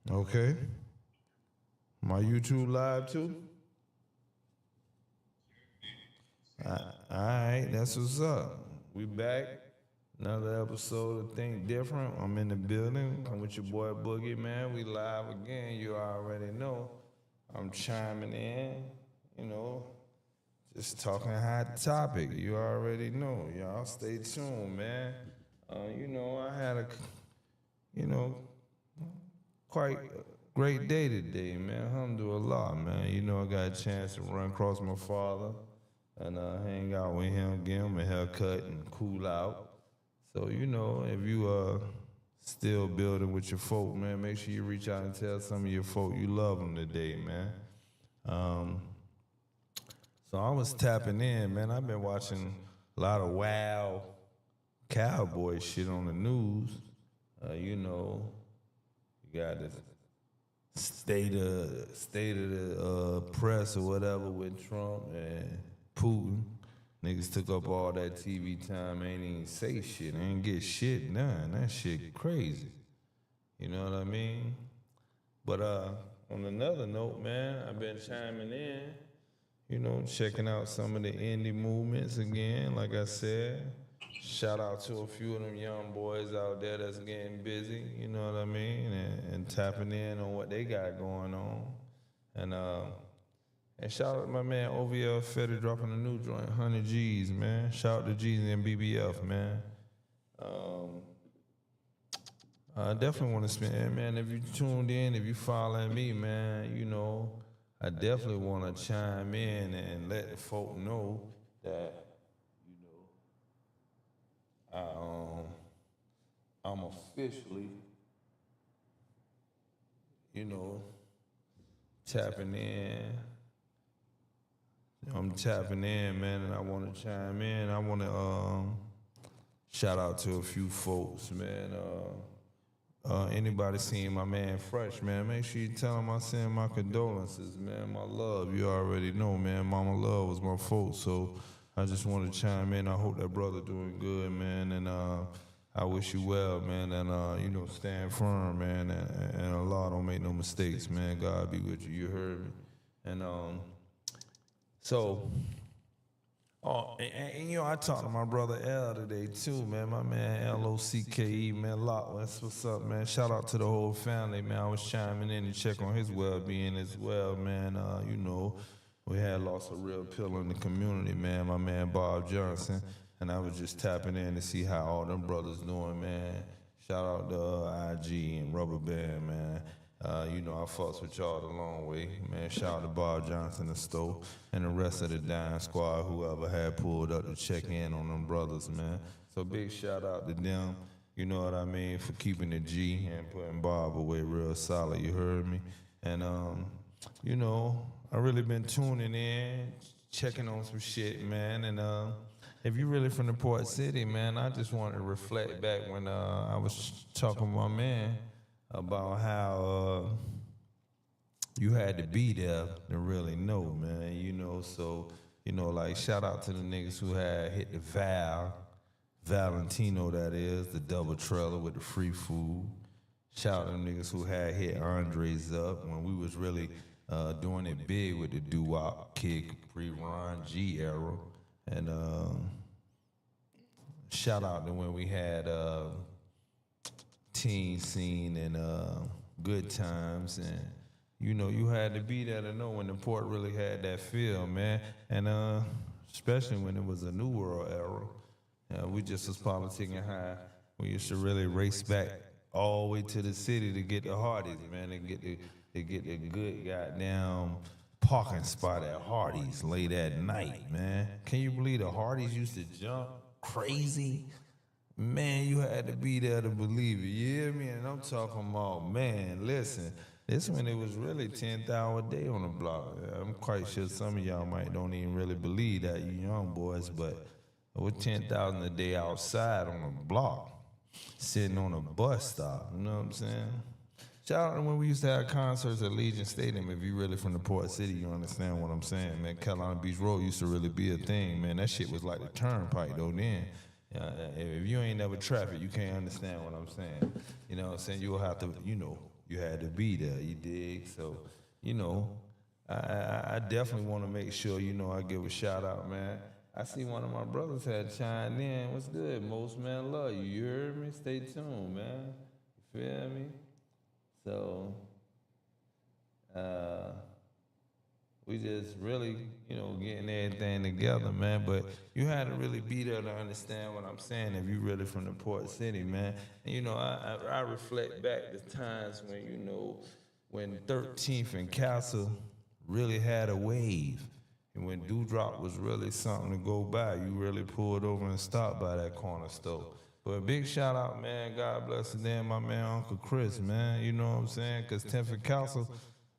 Okay. My YouTube live too? Alright, that's what's up. We back. Another episode of Think Different. I'm in the building. I'm with your boy Boogie, man. We live again. You already know. I'm chiming in, you know, just talking hot topic. You already know. Y'all stay tuned, man. I had a, you know, quite a great day today, man. Alhamdulillah, man. I got a chance to run across my father and hang out with him, give him a haircut and cool out. So, if you still building with your folk, man, make sure you reach out and tell some of your folk you love them today, man. Um, so I was tapping in, man. I've been watching a lot of wild cowboy shit on the news. You got the state of the press or whatever with Trump and Putin. Niggas took up all that TV time, ain't even say shit, ain't get shit done. That shit crazy. You know what I mean? But on another note, man, I've been chiming in, checking out some of the indie movements again. Like I said, shout out to a few of them young boys out there that's getting busy, you know what I mean, and tapping in on what they got going on. And shout out to my man OVL Fetty dropping a new joint, 100 G's, man. Shout out to G's and BBF, man. I definitely want to spend, man, if you tuned in, if you following me, man, I definitely want to chime in and let the folk know that, I'm officially, tapping in. I'm tapping in, man, and I want to chime in. I want to shout out to a few folks, man. Anybody seen my man Fresh, man, make sure you tell him I send my condolences, man. My love, you already know, man. Mama Love was my folks, so I just want to chime in. I hope that brother doing good, man, and I wish you well, man, and stand firm, man, and Allah don't make no mistakes, man. God be with you. You heard me, and so. I talked to my brother L today too, man. My man LOCKE, man. Lock, that's what's up, man. Shout out to the whole family, man. I was chiming in to check on his well-being as well, man. We had lost a real pillar in the community, man. My man Bob Johnson, and I was just tapping in to see how all them brothers doing, man. Shout out to IG and Rubber Band, man. I fucks with y'all the long way, man. Shout out to Bob Johnson, the Stowe, and the rest of the Dime Squad, whoever had pulled up to check in on them brothers, man. So big shout out to them, you know what I mean, for keeping the G and putting Bob away real solid, you heard me? And, I really been tuning in, checking on some shit, man. And if you really from the Port City, man, I just wanted to reflect back when I was talking with my man about how you had to be there to really know, man, so, like shout out to the niggas who had hit the Valentino, that is, the double trailer with the free food. Shout out to them niggas who had hit Andres up when we was really doing it big with the doo-wop, Kid Capri, Ron G era. And shout out to when we had teen scene and good times, and you had to be there to know when the port really had that feel, man. And especially when it was a new world era, we just was politicking high. We used to really race back all the way to the city to get the Hardys, man, and get the good goddamn parking spot at Hardee's late at night, man. Can you believe the Hardys used to jump crazy? Man, you had to be there to believe it. You hear me? And I'm talking about, man, listen, this when it was really 10th hour day on the block. I'm quite sure some of y'all don't even really believe that, you young boys, but it was 10,000 a day outside on a block, sitting on a bus stop, you know what I'm saying? Shout out to when we used to have concerts at Legion Stadium. If you really from the Port City, you understand what I'm saying, man. Carolina Beach Road used to really be a thing, man. That shit was like the turnpike, though, then. If you ain't never traffic, you can't understand what I'm saying. You know what I'm saying? You'll have to, you had to be there, you dig? So, you know, I definitely want to make sure, you know, I give a shout out, man. I see one of my brothers had chimed in. What's good? Most man love you. You heard me? Stay tuned, man. You feel me? So, uh, we just really, you know, getting everything together, man. But you had to really be there to understand what I'm saying if you really from the port city, man. And you know, I reflect back to times when, you know, when 13th and Castle really had a wave. And when Dewdrop was really something to go by, you really pulled over and stopped by that corner store. But a big shout out, man. God bless the damn my man Uncle Chris, man. You know what I'm saying? Because 10th and Castle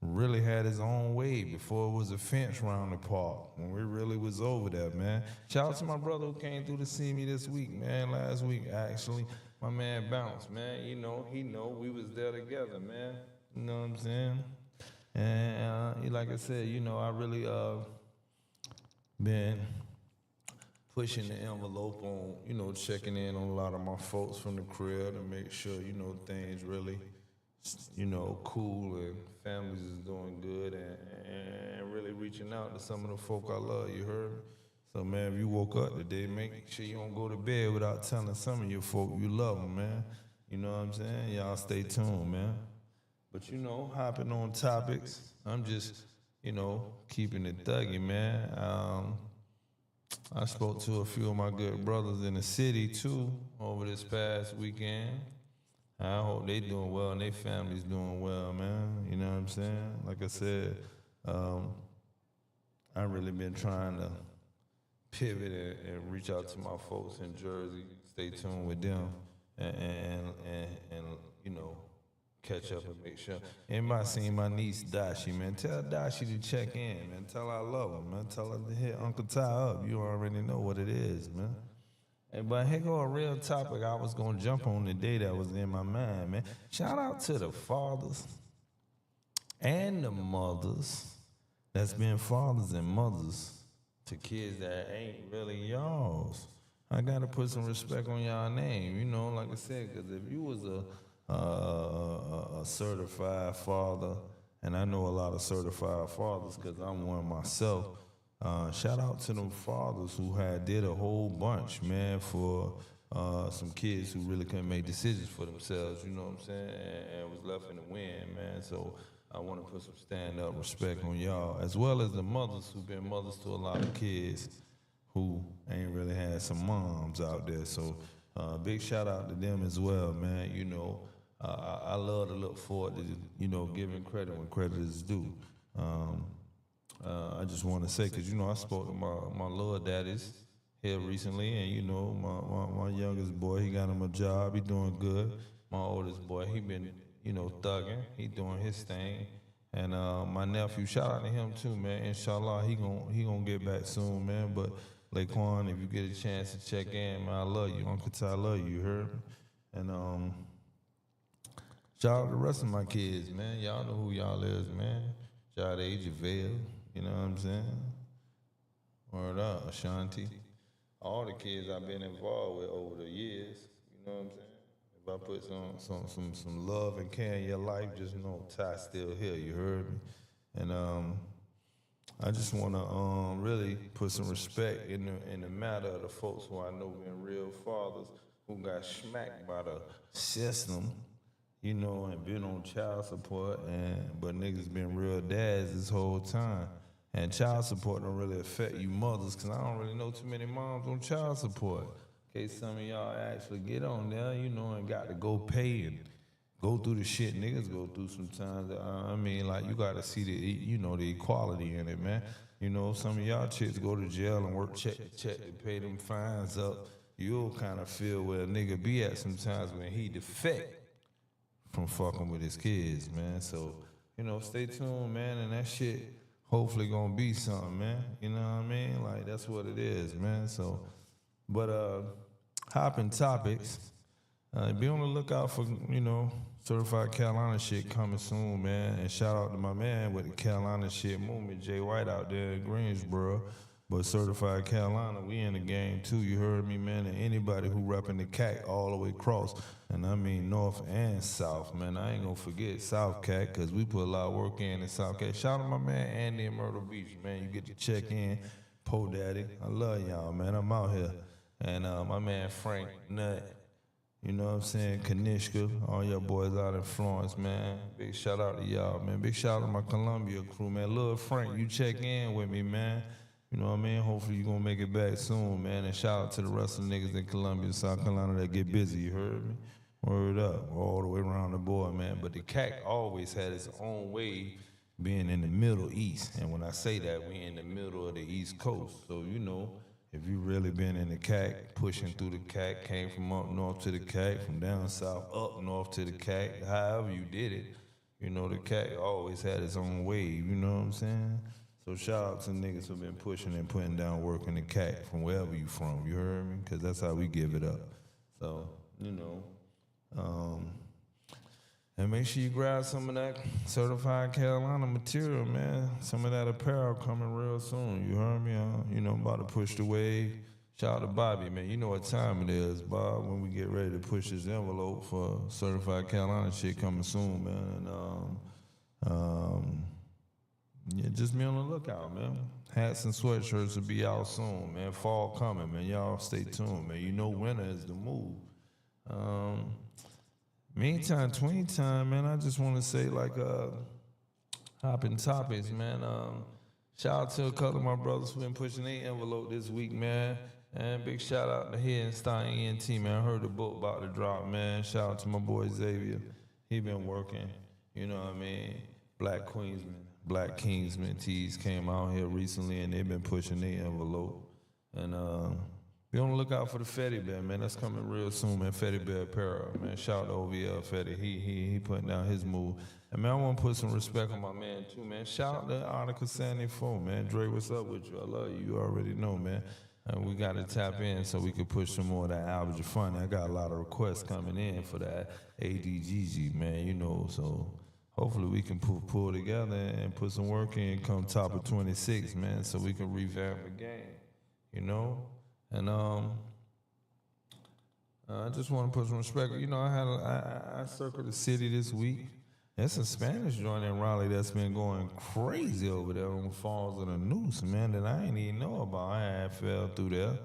really had his own way before it was a fence round the park. When we really was over there, man. Shout out to my brother who came through to see me this week, man. Last week, actually. My man Bounce, man. You know, he know we was there together, man. You know what I'm saying? And like I said, you know, I really been pushing the envelope on, you know, checking in on a lot of my folks from the crib to make sure, you know, things really, you know, cool and families is doing good and really reaching out to some of the folk I love, you heard me? So, man, if you woke up today, make sure you don't go to bed without telling some of your folk you love them, man. You know what I'm saying? Y'all stay tuned, man. But, you know, hopping on topics, I'm just, you know, keeping it thuggy, man. I spoke to a few of my good brothers in the city, too, over this past weekend. I hope they doing well and their family's doing well, man. You know what I'm saying? Like I said, I really been trying to pivot and reach out to my folks in Jersey, stay tuned with them, and you know, catch up and make sure. Anybody seen my niece Dashi, man? Tell Dashi to check in, man. Tell her I love her, man. Tell her to hit Uncle Ty up. You already know what it is, man. Hey, but here go a real topic I was gonna jump on today that was in my mind, man. Shout out to the fathers and the mothers that's been fathers and mothers to kids that ain't really y'all's. I gotta put some respect on y'all name, you know, like I said, because if you was a certified father, and I know a lot of certified fathers because I'm one myself. Shout out to them fathers who had did a whole bunch, man, for some kids who really couldn't make decisions for themselves, you know what I'm saying, and was left in the wind, man. So I want to put some stand-up respect on y'all, as well as the mothers who've been mothers to a lot of kids who ain't really had some moms out there. So big shout out to them as well, man. You know, I love to look forward to, you know, giving credit when credit is due. I just want to say, because, you know, I spoke to my little daddies here recently, and, you know, my youngest boy, he got him a job. He doing good. My oldest boy, he been, you know, thugging. He doing his thing. And my nephew, shout out to him too, man. Inshallah, he gonna get back soon, man. But Laquan, if you get a chance to check in, man, I love you. Uncle Ty, I love you, you heard me? And shout out to the rest of my kids, man. Y'all know who y'all is, man. Shout out to JaVale, you know what I'm saying? Word up, Ashanti. All the kids I've been involved with over the years, you know what I'm saying? If I put some love and care in your life, just know Ty's still here, you heard me? And I just want to really put some respect in the matter of the folks who I know been real fathers who got smacked by the system, you know, and been on child support, but niggas been real dads this whole time. And child support don't really affect you mothers, because I don't really know too many moms on child support. In case some of y'all actually get on there, you know, and got to go pay and go through the shit niggas go through sometimes. I mean, like, you got to see the, you know, the equality in it, man. You know, some of y'all chicks go to jail and work check to check to pay them fines up. You'll kind of feel where a nigga be at sometimes when he defect from fucking with his kids, man. So, you know, stay tuned, man, and that shit hopefully gonna be something, man. You know what I mean? Like, that's what it is, man. So, but hopping topics, be on the lookout for, you know, certified Carolina shit coming soon, man. And shout out to my man with the Carolina shit movement, Jay White out there in Greensboro. But Certified Carolina, we in the game too, you heard me, man. And anybody who repping the CAC all the way across, and I mean north and south, man. I ain't gonna forget South CAC, cause we put a lot of work in South CAC. Shout out to my man Andy in Myrtle Beach, man. You get to check in, Po Daddy. I love y'all, man. I'm out here. And my man Frank Nut, you know what I'm saying? Kanishka, all y'all boys out in Florence, man. Big shout out to y'all, man. Big shout out to my Columbia crew, man. Lil Frank, you check in with me, man. You know what I mean? Hopefully you gonna make it back soon, man. And shout out to the rest of the niggas in Columbia, South Carolina that get busy, you heard me? Word up, all the way around the board, man. But the CAC always had its own way being in the Middle East. And when I say that, we in the middle of the East Coast. So, you know, if you really been in the CAC, pushing through the CAC, came from up north to the CAC, from down south up north to the CAC, however you did it, you know, the CAC always had its own wave, you know what I'm saying? So shout out to niggas who been pushing and putting down work in the CAC from wherever you from, you heard me? Because that's how we give it up. So, you know, and make sure you grab some of that Certified Carolina material, man. Some of that apparel coming real soon. You heard me? You know, I'm about to push the wave. Shout out to Bobby, man. You know what time it is, Bob, when we get ready to push this envelope for Certified Carolina shit coming soon, man. And, yeah, just be on the lookout, man. Hats and sweatshirts will be out soon, man. Fall coming, man. Y'all stay tuned, man. You know winter is the move. Meantime, tween time, man, I just want to say, like, hopping topics, man. Shout out to a couple of my brothers who been pushing their envelope this week, man. And big shout out to Stein ENT, man. I heard the book about to drop, man. Shout out to my boy Xavier. He been working, you know what I mean? Black Kingsman tees came out here recently, and they've been pushing their envelope. And be on the lookout for the Fetty Bear, man. That's coming real soon, man. Fetty Bear apparel, man. Shout out to OVL Fetty. He putting down his move. And man, I want to put some respect on my man too, man. Shout out to Article 74, man. Dre, what's up with you? I love you. You already know, man. And we got to tap in so we can push some more of that Albert Funny. I got a lot of requests coming in for that ADGG, man. You know, so hopefully we can pull together and put some work in, come top of 26, man, so we can revamp the game, you know? And I just want to put some respect. You know, I circled the city this week. There's a Spanish joint in Raleigh that's been going crazy over there on Falls of the Noose, man, that I ain't even know about. I had fell through there.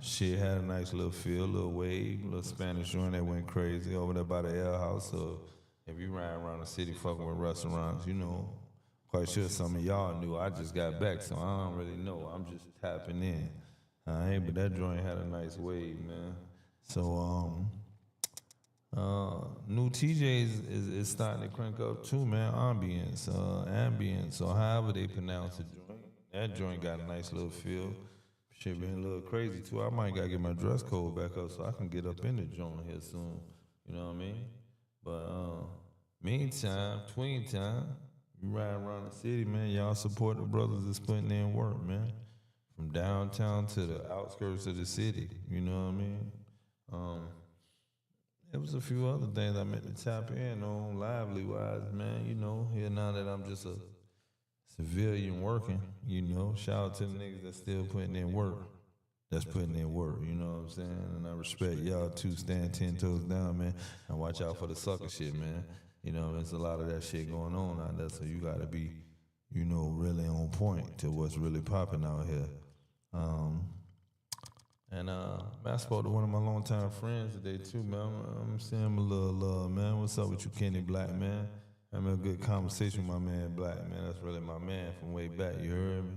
Shit had a nice little feel, little wave, little Spanish joint that went crazy over there by the Ale House. So if you ride around the city fucking with restaurants, you know, quite sure some of y'all knew. I just got back, so I don't really know. I'm just tapping in. But that joint had a nice wave, man. So, new TJs is starting to crank up too, man. Ambience, or however they pronounce the joint. That joint got a nice little feel. Shit been a little crazy too. I might gotta get my dress code back up so I can get up in the joint here soon. You know what I mean? But meantime, tween time, you ride around the city, man. Y'all support the brothers that's putting in work, man. From downtown to the outskirts of the city, you know what I mean? There was a few other things I meant to tap in on lively-wise, man. You know, here now that I'm just a civilian working, you know. Shout out to the niggas that's still putting in work. That's putting in work, you know what I'm saying? And I respect y'all too. Stand 10 toes down, man. And watch out for the sucker shit, man. You know, there's a lot of that shit going on out there, so you gotta be, you know, really on point to what's really popping out here. I spoke to one of my longtime friends today too, man. I'm sending him a little love, man. What's up with you, Kenny Black, man? I'm in a good conversation with my man Black, man. That's really my man from way back, you heard me?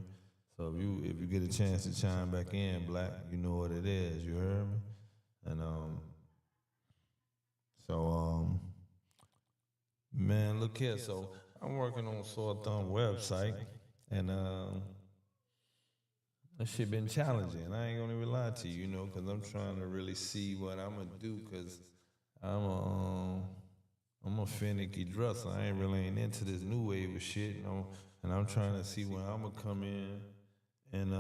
So if you get a chance to chime back in, Black, you know what it is, you heard me? And man, look here. So I'm working on Sore Thumb website, and that shit been challenging. I ain't gonna even lie to you, you know, because I'm trying to really see what I'm gonna do, because I'm a finicky dresser. I ain't into this new wave of shit, you know, and I'm trying to see when I'm gonna come in and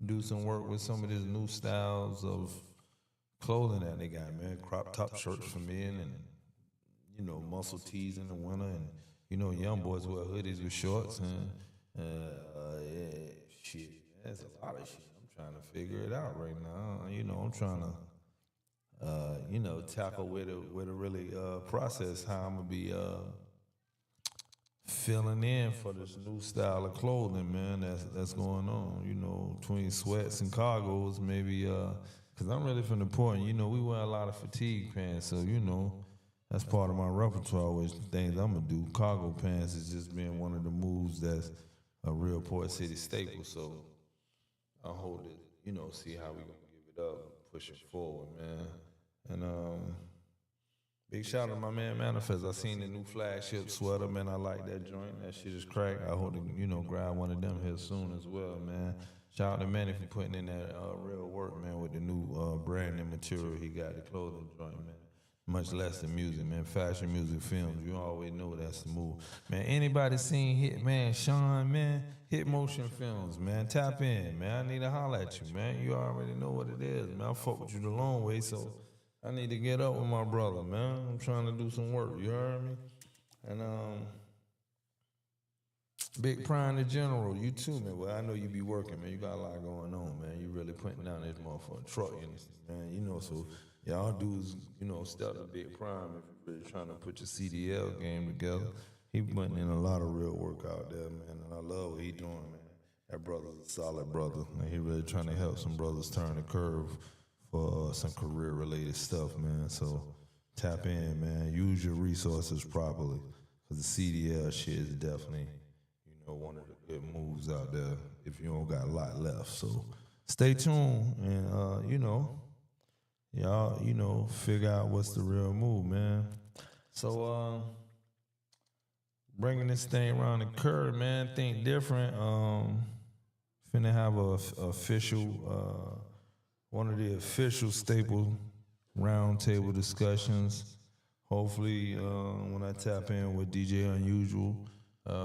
do some work with some of these new styles of clothing that they got, man. Crop top shirts for men, and you know, muscle tees in the winter, and you know, young boys wear hoodies with shorts, and shit. There's a lot of shit. I'm trying to figure it out right now. You know, I'm trying to tackle with a really process how I'm gonna be filling in for this new style of clothing, man. That's going on. You know, between sweats and cargos, maybe. Cause I'm really from the point. You know, we wear a lot of fatigue pants, so you know, that's part of my repertoire. Which things I'm gonna do. Cargo pants is just being one of the moves that's a real Port City staple. So I hold it. You know, see how we gonna give it up, push it forward, man. And big shout out to my man Manifest. I seen the new flagship sweater, man. I like that joint. That shit is crack. I hope to, grab one of them here soon as well, man. Shout out to Manny for putting in that real work, man, with the new brand and material he got, the clothing joint, man. Much less the music, man. Fashion music films, you always know that's the move. Man, anybody seen Hit, man, Sean, man? Hit Motion Films, man. Tap in, man. I need to holler at you, man. You already know what it is, man. I fuck with you the long way, so I need to get up with my brother, man. I'm trying to do some work, you heard me? And Big Prime the General, you too, man. Well, I know you be working, man. You got a lot going on, man. You really putting down this motherfucking truck, man. You know, so y'all dudes, step to Big Prime if you're really trying to put your CDL game together. He putting in a lot of real work out there, man. And I love what he doing, man. That brother's a solid brother, man. He really trying to help some brothers turn the curve for some career-related stuff, man. So tap in, man. Use your resources properly. Because the CDL shit is definitely, one of the good moves out there if you don't got a lot left. So stay tuned and, y'all, figure out what's the real move, man. So, bringing this thing around the curve, man, think different. Finna have a official, one of the official staple roundtable discussions. Hopefully, when I tap in with DJ Unusual,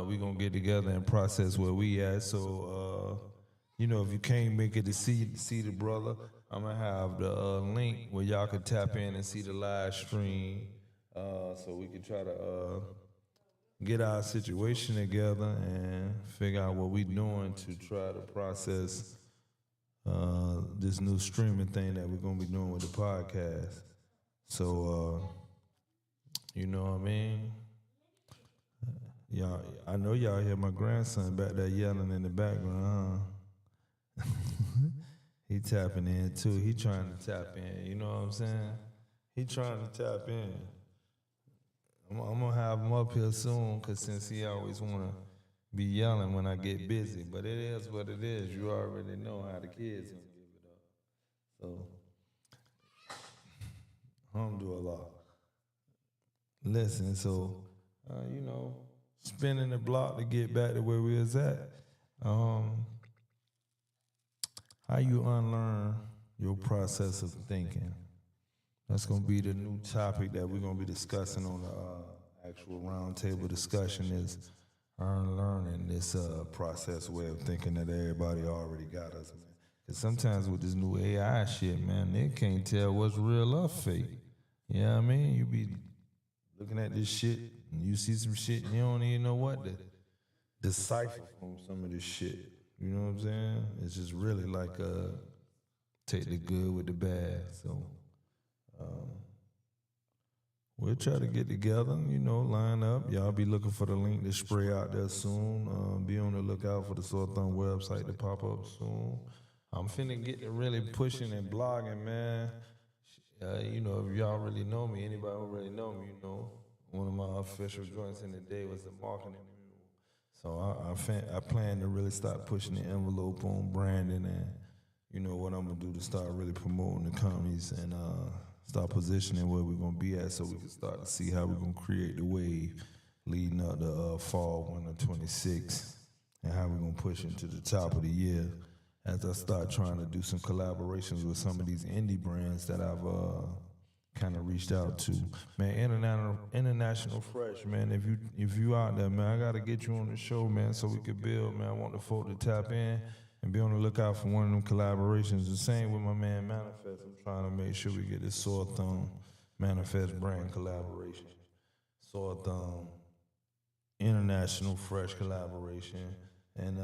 we gonna get together and process where we at. So, if you can't make it to see the brother, I'm gonna have the link where y'all can tap in and see the live stream, so we can try to get our situation together and figure out what we doing to try to process this new streaming thing that we're gonna be doing with the podcast. So, you know what I mean? Y'all, I know y'all hear my grandson back there yelling in the background, huh? He tapping in too. He trying to tap in, you know what I'm saying? He trying to tap in. I'm gonna have him up here soon, cause since he always wanna be yelling when I get busy. But it is what it is. You already know how the kids gonna give it up. So, alhamdulillah. Listen, so, spinning the block to get back to where we was at. How you unlearn your process of thinking. That's going to be the new topic that we're going to be discussing on the actual roundtable discussion is unlearning this process way of thinking that everybody already got us, man. Because sometimes with this new AI shit, man, they can't tell what's real or fake. You know what I mean? You be looking at this shit, and you see some shit, and you don't even know what to decipher from some of this shit. You know what I'm saying? It's just really like take the good with the bad. So we'll try to get together, line up. Y'all be looking for the link to spray out there soon. Be on the lookout for the Sore Thumb website to pop up soon. I'm finna get to really pushing and blogging, man. If y'all really know me, anybody who really know me, one of my official joints in the day was the marketing mule. So I plan to really start pushing the envelope on branding and, what I'm gonna do to start really promoting the companies and start positioning where we're gonna be at so we can start to see how we're gonna create the wave leading up to fall winter 26 and how we're gonna push into the top of the year as I start trying to do some collaborations with some of these indie brands that I've kind of reached out to. Man, international fresh, man. If you out there, man, I gotta get you on the show, man, so we could build, man. I want the folk to tap in and be on the lookout for one of them collaborations. The same with my man Manifest. I'm trying to make sure we get this Sore Thumb Manifest brand collaboration. Sore Thumb international fresh collaboration. And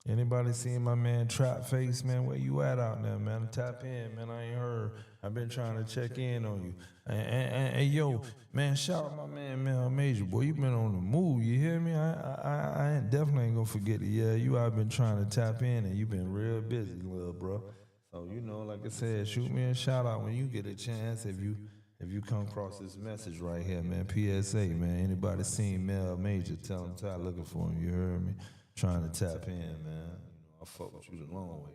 Anybody seen my man Trap Face, man? Where you at out there, man? Tap in, man. I ain't heard. I've been trying to check in on you. Hey, yo, man, shout out my man Mel Major, boy. You been on the move, you hear me? I definitely ain't gonna forget it. Yeah, you I've been trying to tap in, and you been real busy, little bro. So you know, like I said, shoot me a shout out when you get a chance. If you come across this message right here, man, PSA, man. Anybody seen Mel Major? Tell him Ty looking for him. You heard me? Trying to tap in, man. You know, I fuck with you the long way.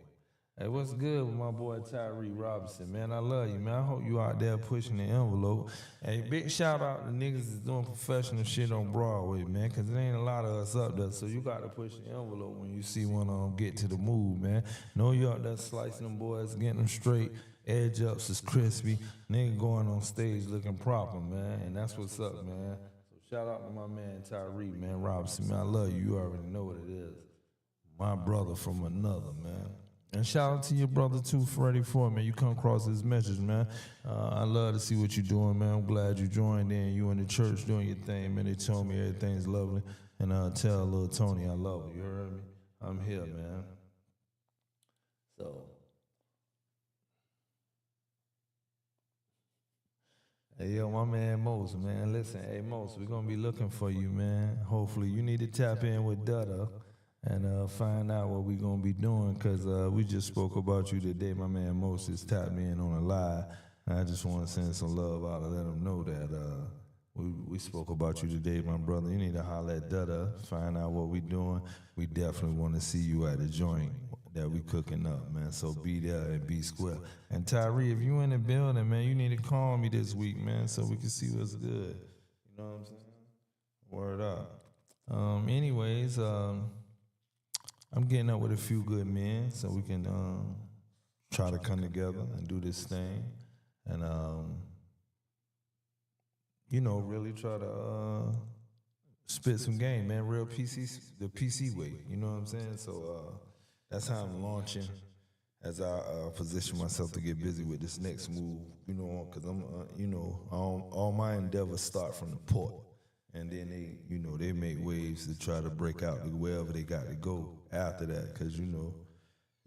Hey, what's good with my boy Tyree Robinson, man? I love you, man. I hope you out there pushing the envelope. Hey, big shout out to niggas that's doing professional shit on Broadway, man, because there ain't a lot of us up there, so you got to push the envelope when you see one of them get to the move, man. Know you out there slicing them boys, getting them straight, edge ups is crispy, nigga going on stage looking proper, man, and that's what's up, man. So shout out to my man Tyree, man, Robinson, man. I love you. You already know what it is. My brother from another, man. And shout out to your brother too, Freddie Ford, man. You come across this message, man. I love to see what you're doing, man. I'm glad you joined in. You in the church doing your thing, man. They told me everything's lovely. And tell little Tony I love her. You heard me? I'm here, man. So, hey, yo, my man Mose, man. Listen, hey, Mose, we're going to be looking for you, man. Hopefully, you need to tap in with Dutta and find out what we're going to be doing, because we just spoke about you today. My man Moses tapped me in on a live, and I just want to send some love out and let him know that we spoke about you today, my brother. You need to holler at Dutta, find out what we doing. We definitely want to see you at a joint that we cooking up, man. So be there and be square. And Tyree, if you in the building, man, you need to call me this week, man, so we can see what's good. You know what I'm saying? Word up. Anyways, I'm getting up with a few good men so we can try to come together and do this thing, and you know, really try to spit some game, man. Real PC, the PC way. You know what I'm saying? So that's how I'm launching as I position myself to get busy with this next move. You know, because I'm, you know, all my endeavors start from the port. And then they, you know, they make waves to try to break out to wherever they got to go after that. Because, you know,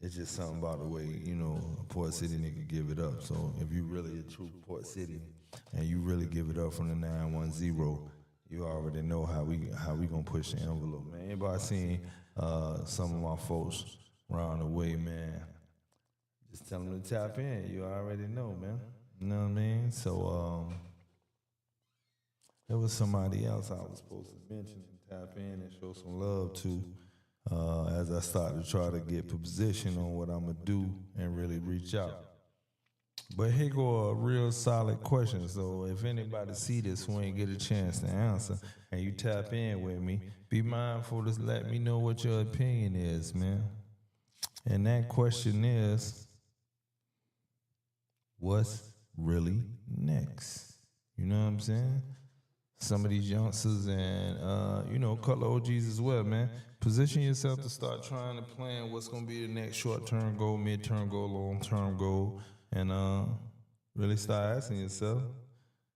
it's just something about the way, you know, a Port City nigga give it up. So if you really a true Port City and you really give it up from the 910, you already know how we gonna push the envelope, man. Anybody seen some of my folks around the way, man? Just tell them to tap in. You already know, man. You know what I mean? So, there was somebody else I was supposed to mention and tap in and show some love to as I start to try to get position on what I'm going to do and really reach out. But here go a real solid question. So if anybody see this who ain't get a chance to answer and you tap in with me, be mindful to let me know what your opinion is, man. And that question is, what's really next? You know what I'm saying? Some of these youngsters and, you know, color OGs as well, man. Position yourself to start trying to plan what's going to be the next short-term goal, mid-term goal, long-term goal, and really start asking yourself,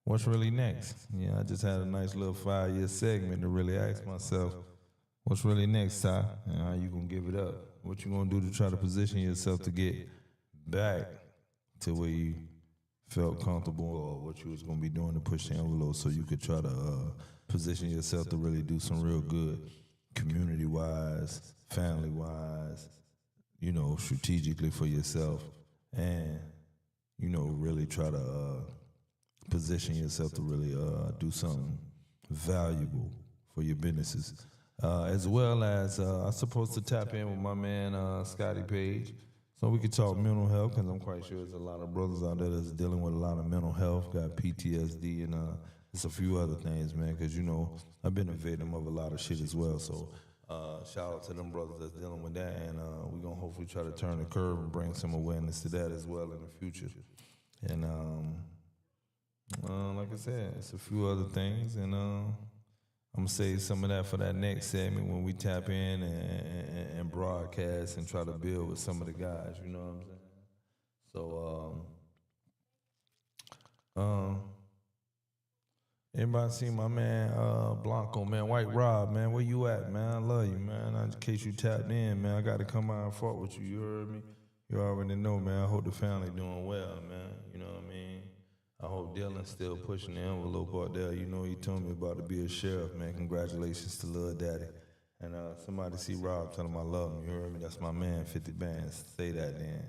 what's really next? Yeah, I just had a nice little 5-year segment to really ask myself, what's really next, Ty? And how you going to give it up? What you going to do to try to position yourself to get back to where you felt comfortable, or what you was going to be doing to push the envelope so you could try to position yourself to really do some real good community-wise, family-wise, you know, strategically for yourself, and, you know, really try to position yourself to really do something valuable for your businesses. As well as I'm supposed to tap in with my man Scotty Page, so we could talk mental health, because I'm quite sure there's a lot of brothers out there that's dealing with a lot of mental health, got PTSD, and there's a few other things, man, because, you know, I've been a victim of a lot of shit as well. So shout out to them brothers that's dealing with that, and we're going to hopefully try to turn the curve and bring some awareness to that as well in the future. And like I said, it's a few other things, and I'm going to save some of that for that next segment when we tap in and broadcast and try to build with some of the guys, you know what I'm saying? So, Everybody see my man Blanco, man, White Rob, man. Where you at, man? I love you, man. In case you tapped in, man, I got to come out and fought with you. You heard me? You already know, man. I hope the family doing well, man. You know what I mean? I hope Dylan's still pushing the envelope out there. You know, he told me about to be a sheriff, man. Congratulations to Lil Daddy. And somebody see Rob, tell him I love him. You heard me? That's my man, 50 bands. Say that then.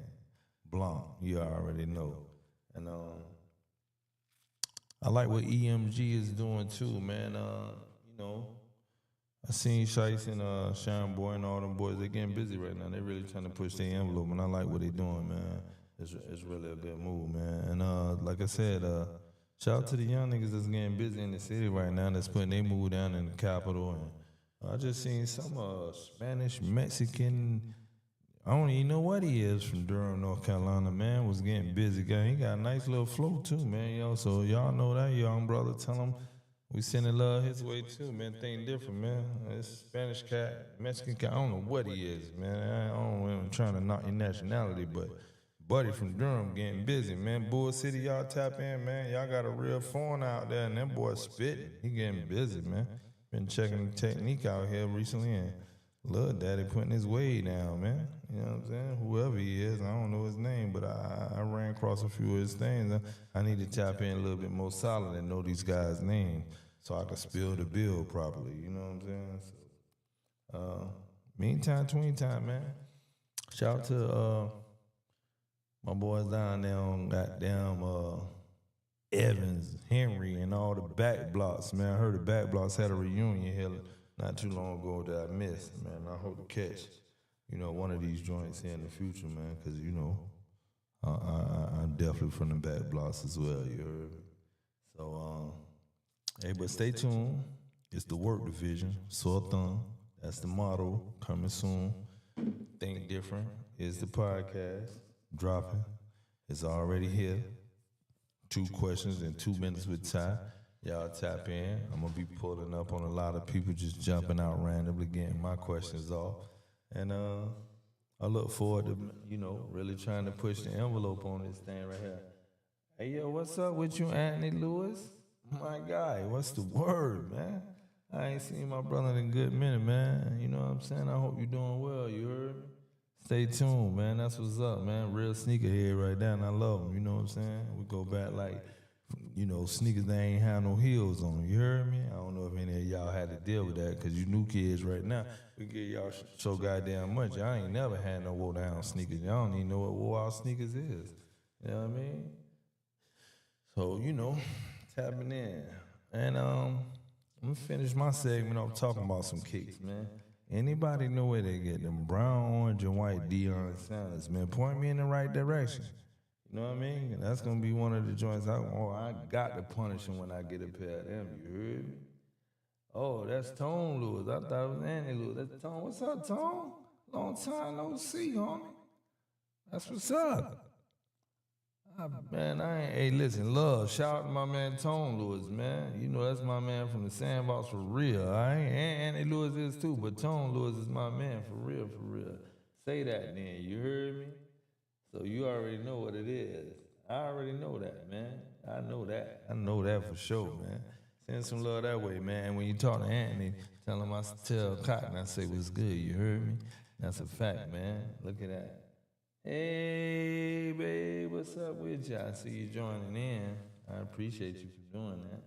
Blanc, you already know. And I like what EMG is doing too, man. You know, I seen Shice and Shine Boy and all them boys. They getting busy right now. They really trying to push their envelope, and I like what they doing, man. It's really a good move, man. And like I said, shout out to the young niggas that's getting busy in the city right now. That's putting their move down in the capital. And I just seen some Spanish Mexican. I don't even know what he is from Durham, North Carolina, man. Was getting busy, guy. He got a nice little flow too, man. Yo, so y'all know that, young brother. Tell him we sending love his way too, man. Think different, man. It's Spanish cat, Mexican cat. I don't know what he is, man. I'm trying to knock your nationality, but buddy from Durham getting busy, man. Bull City, y'all tap in, man. Y'all got a real phone out there, and that boy spitting. He getting busy, man. Been checking the technique out here recently, and Lil Daddy putting his way down, man. You know what I'm saying? Whoever he is, I don't know his name, but I ran across a few of his things. I need to tap in a little bit more solid and know these guys' names so I can spill the bill properly. You know what I'm saying? So, meantime, tween time, man. Shout out to my boys down there on goddamn Evans, Henry, and all the back blocks, man. I heard the back blocks had a reunion here not too long ago that I missed, man. I hope to catch, you know, one of these joints here in the future, man, because, you know, I'm definitely from the back blocks as well, you heard me? So, hey, but stay tuned. It's the work division, sore thumb. That's the motto, coming soon. Think Different is the podcast, dropping. It's already here. 2 questions in 2 minutes with Ty. Y'all tap in. I'm going to be pulling up on a lot of people just jumping out randomly, getting my questions off. And I look forward to, you know, really trying to push the envelope on this thing right here. Hey, yo, what's up with you, Anthony Lewis? My guy, what's the word, man? I ain't seen my brother in a good minute, man. You know what I'm saying? I hope you're doing well, you heard me? Stay tuned, man. That's what's up, man. Real sneakerhead right now, and I love them. You know what I'm saying? We go back like, you know, sneakers that ain't have no heels on them. You heard me? I don't know if any of y'all had to deal with that, because you new kids right now, we get y'all so goddamn much. Y'all ain't never had no wore down sneakers. Y'all don't even know what wore out sneakers is. You know what I mean? So, you know, tapping in. And I'm gonna finish my segment off talking about some kicks, man. Anybody know where they get them brown, orange, and white Deion Sanders, man? Point me in the right direction. You know what I mean? And that's gonna be one of the joints I got to punish him when I get a pair of them. You heard me? Oh, that's Tone Lewis. I thought it was Andy Lewis. That's Tone. What's up, Tone? Long time no see, homie. That's what's up. Man, I ain't, hey, listen, love, shout out to my man Tone Lewis, man. You know, that's my man from the sandbox for real. I ain't, and Andy Lewis is too, but Tone Lewis is my man for real, for real. Say that then, you heard me? So you already know what it is. I already know that, man. I know that. I know that for sure, man. Send some love that way, man. And when you talk to Anthony, tell him I tell Cotton, I say what's good, you heard me? That's a fact, man. Look at that. Hey, babe, what's up with you? I see you joining in. I appreciate you for doing that.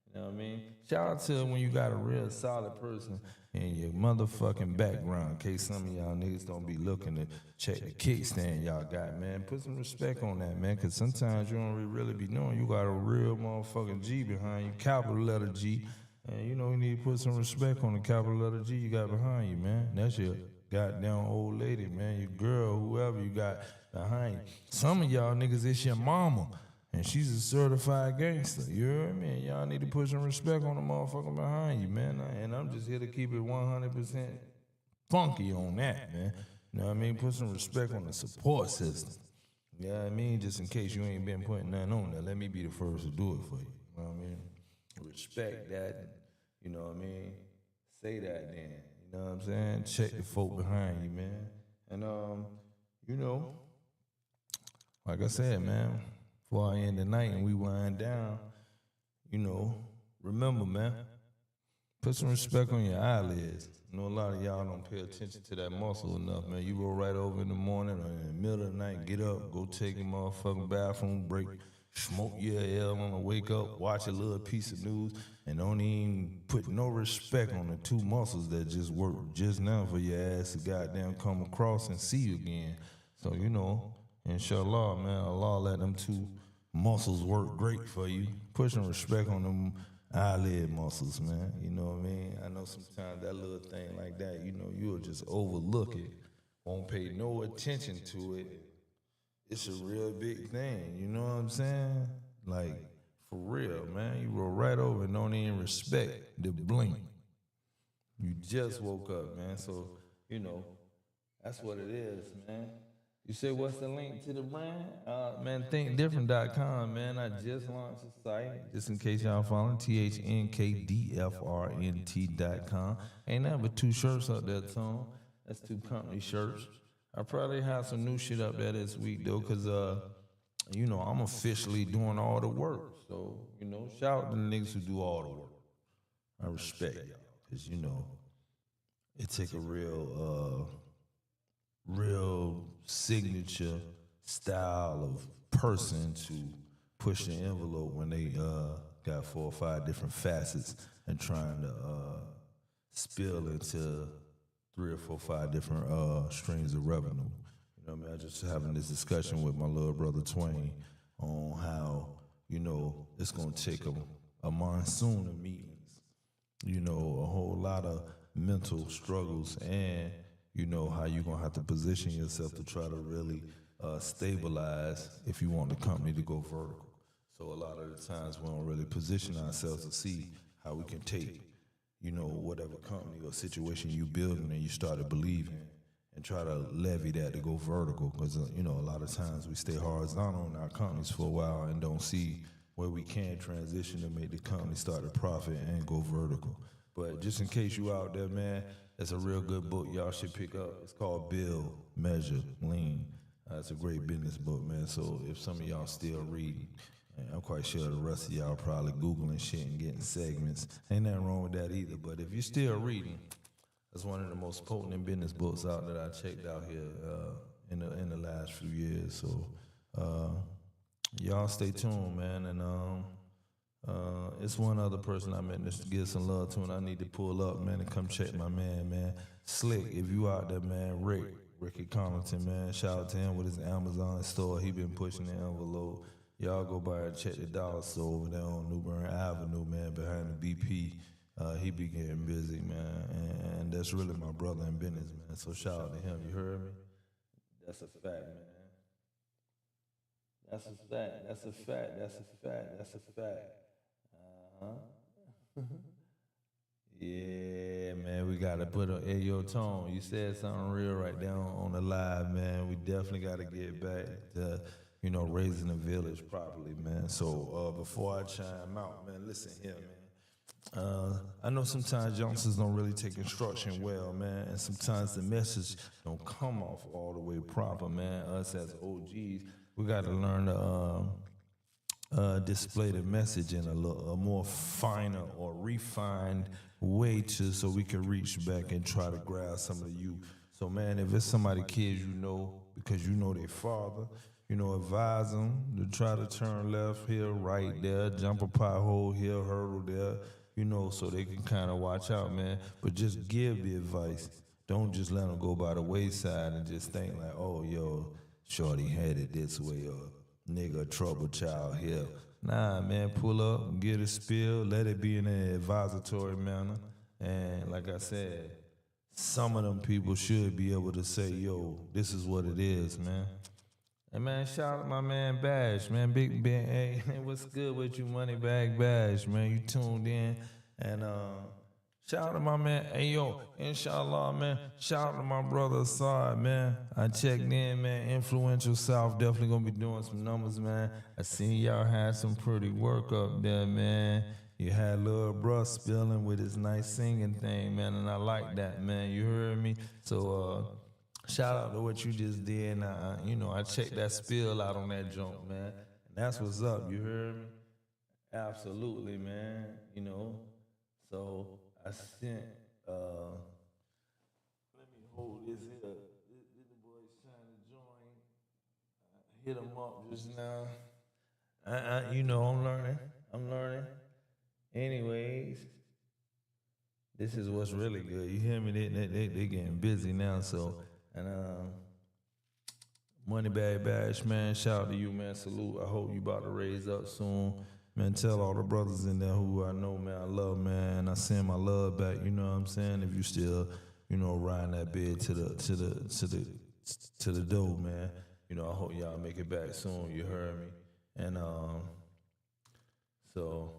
You know what I mean? Shout out to when you got a real solid person in your motherfucking background, in case some of y'all niggas don't be looking to check the kickstand y'all got, man. Put some respect on that, man, because sometimes you don't really be knowing you got a real motherfucking G behind you, capital letter G. And you know you need to put some respect on the capital letter G you got behind you, man. That's your goddamn old lady, man, your girl, whoever you got behind you. Some of y'all niggas, it's your mama, and she's a certified gangster. You heard me? And y'all need to put some respect on the motherfucker behind you, man. And I'm just here to keep it 100% funky on that, man. You know what I mean? Put some respect on the support system. You know what I mean? Just in case you ain't been putting nothing on there, let me be the first to do it for you. You know what I mean? Respect that. You know what I mean? Say that then. You know what I'm saying? Check the folk behind you, man. And, you know, like I said, man, before I end the night and we wind down, you know, remember, man, put some respect on your eyelids. You know, a lot of y'all don't pay attention to that muscle enough, man. You roll right over in the morning or in the middle of the night, get up, go take a motherfucking bathroom break, smoke your L on the wake up, watch a little piece of news, and don't even put no respect on the two muscles that just worked just now for your ass to goddamn come across and see you again. So, you know, inshallah, man, Allah let them two muscles work great for you. Put some respect on them eyelid muscles, man. You know what I mean? I know sometimes that little thing like that, you know, you'll just overlook it, won't pay no attention to it. It's a real big thing, you know what I'm saying? Like, for real, man. You roll right over and don't even respect the blink. You just woke up, man. So, you know, that's what it is, man. You say, what's the link to the brand? Man, THNKDFRNT.com, man. I just launched a site, just in case y'all following, THNKDFRNT.com. Ain't nothing but 2 shirts up there, Tom. That's 2 company shirts. I probably have some new shit up there this week, though, because, you know, I'm officially doing all the work. So, you know, shout out to the niggas who do all the work. I respect y'all, because, you know, it take a real signature style of person to push the envelope when they got 4 or 5 different facets and trying to spill into 3 or 4 or 5 different streams of revenue. You know what I mean? I just having this discussion with my little brother Twain on how, you know, it's gonna take a monsoon of meetings, you know, a whole lot of mental struggles, and you know how you're gonna have to position yourself to try to really stabilize if you want the company to go vertical. So a lot of the times we don't really position ourselves to see how we can take, you know, whatever company or situation you building and you started believing, and try to levy that to go vertical. Because you know, a lot of times we stay horizontal in our companies for a while and don't see where we can transition to make the company start to profit and go vertical. But just in case you out there, man, it's a real good book y'all should pick up. It's called Build, Measure, Lean. It's a great business book, man. So if some of y'all still reading, and I'm quite sure the rest of y'all probably Googling shit and getting segments. Ain't nothing wrong with that either. But if you're still reading, that's one of the most potent business books out that I checked out here in the last few years. So y'all stay tuned, man. And it's one other person I meant to give some love to, and I need to pull up, man, and come check my man. Slick, if you out there, man, Ricky Collington, man, shout out to him with his Amazon store. He been pushing the envelope. Y'all go by and check the dollar store over there on New Bern Avenue, man, behind the BP. He be getting busy, man, and that's really my brother in business, man. So shout out to him. You heard me? That's a fact, man. That's a fact. That's a fact. That's a fact. That's a fact. Yeah, man, we gotta put a yo tone. You said something real right there on the live, man. We definitely gotta get back to, you know, raising the village properly, man. So before I chime out, man, listen here, man. I know sometimes youngsters don't really take instruction well, man, and sometimes the message don't come off all the way proper, man. Us as OGs, we got to learn to display the message in a more finer or refined way so we can reach back and try to grab some of the youth. So, man, if it's somebody kids you know because you know their father, you know, advise them to try to turn left here, right there, jump a pothole here, hurdle there, you know, so they can kind of watch out, man. But just give the advice. Don't just let them go by the wayside and just think like, oh, yo, shorty headed this way, or nigga, trouble child here. Nah, man, pull up, get a spill, let it be in an advisatory manner. And like I said, some of them people should be able to say, yo, this is what it is, man. And man, shout out my man Bash, man, Big Ben. Hey, what's good with you, Moneybag Bash, man? You tuned in, and shout out to my man. Hey yo, inshallah, man. Shout out to my brother Assad, man. I checked in, man. Influential South definitely gonna be doing some numbers, man. I seen y'all had some pretty work up there, man. You had little bruh spilling with his nice singing thing, man, and I like that, man. You heard me? So shout out to what you just did. And you know, I checked that spill out on that junk, man. And that's what's up, you heard me? Absolutely, man. You know, so I sent. Let me hold this here. The boy's trying to join. Hit him up just now. You know, I'm learning. I'm learning. Anyways, this is what's really good. You hear me? They getting busy now. So, and Money Bag Bash, man. Shout out to you, man. Salute. I hope you about to raise up soon. Man, tell all the brothers in there who I know, man, I love, man. I send my love back, you know what I'm saying? If you still, you know, riding that bed to the door, man. You know, I hope y'all make it back soon, you heard me. And so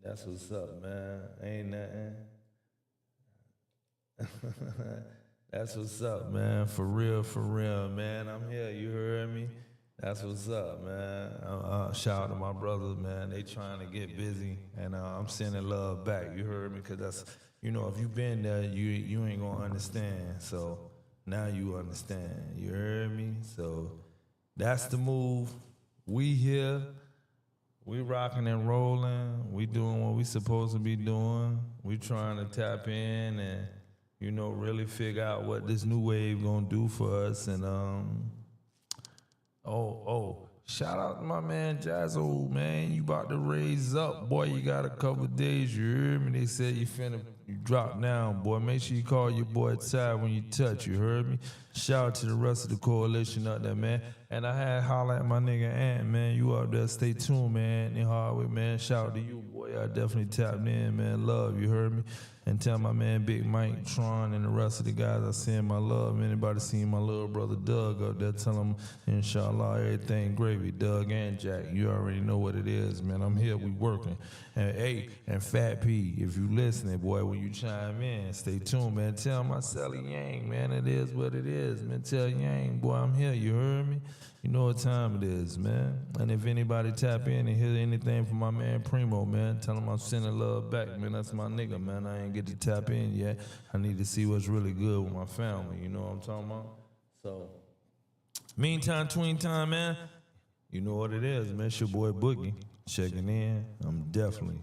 that's what's up, man. Ain't nothing. That's what's up, man. For real, man. I'm here. You heard me? That's what's up, man. Shout out to my brothers, man. They trying to get busy, and I'm sending love back. You heard me? Cause that's, you know, if you been there, you ain't gonna understand. So now you understand. You heard me? So that's the move. We here. We rocking and rolling. We doing what we supposed to be doing. We trying to tap in and, you know, really figure out what this new wave gonna do for us. And shout out to my man Jazzo, man. You about to raise up, boy. You got a couple days. You heard me? They said you finna drop down, boy. Make sure you call your boy Ty when you touch. You heard me? Shout out to the rest of the coalition out there, man. And I had holler at my nigga Ant, man. You out there, stay tuned, man. In Hardwick, man. Shout out to you, boy. I definitely tapped in, man. Love, you heard me? And tell my man Big Mike, Tron, and the rest of the guys I send my love. Anybody seen my little brother Doug out there, tell him, inshallah, everything gravy. Doug and Jack, you already know what it is, man. I'm here, we working. And hey, and Fat P, if you listening, boy, when you chime in, stay tuned, man. Tell my Sally Yang, man, it is what it is, man. Tell Yang, boy, I'm here, you heard me? You know what time it is, man. And if anybody tap in and hear anything from my man Primo, man, tell him I'm sending love back, man. That's my nigga, man. I ain't get to tap in yet. I need to see what's really good with my family. You know what I'm talking about? So, meantime, tween time, man. You know what it is, man. It's your boy Boogie checking in. I'm definitely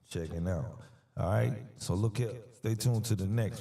checking out. All right? So look here. Stay tuned to the next one.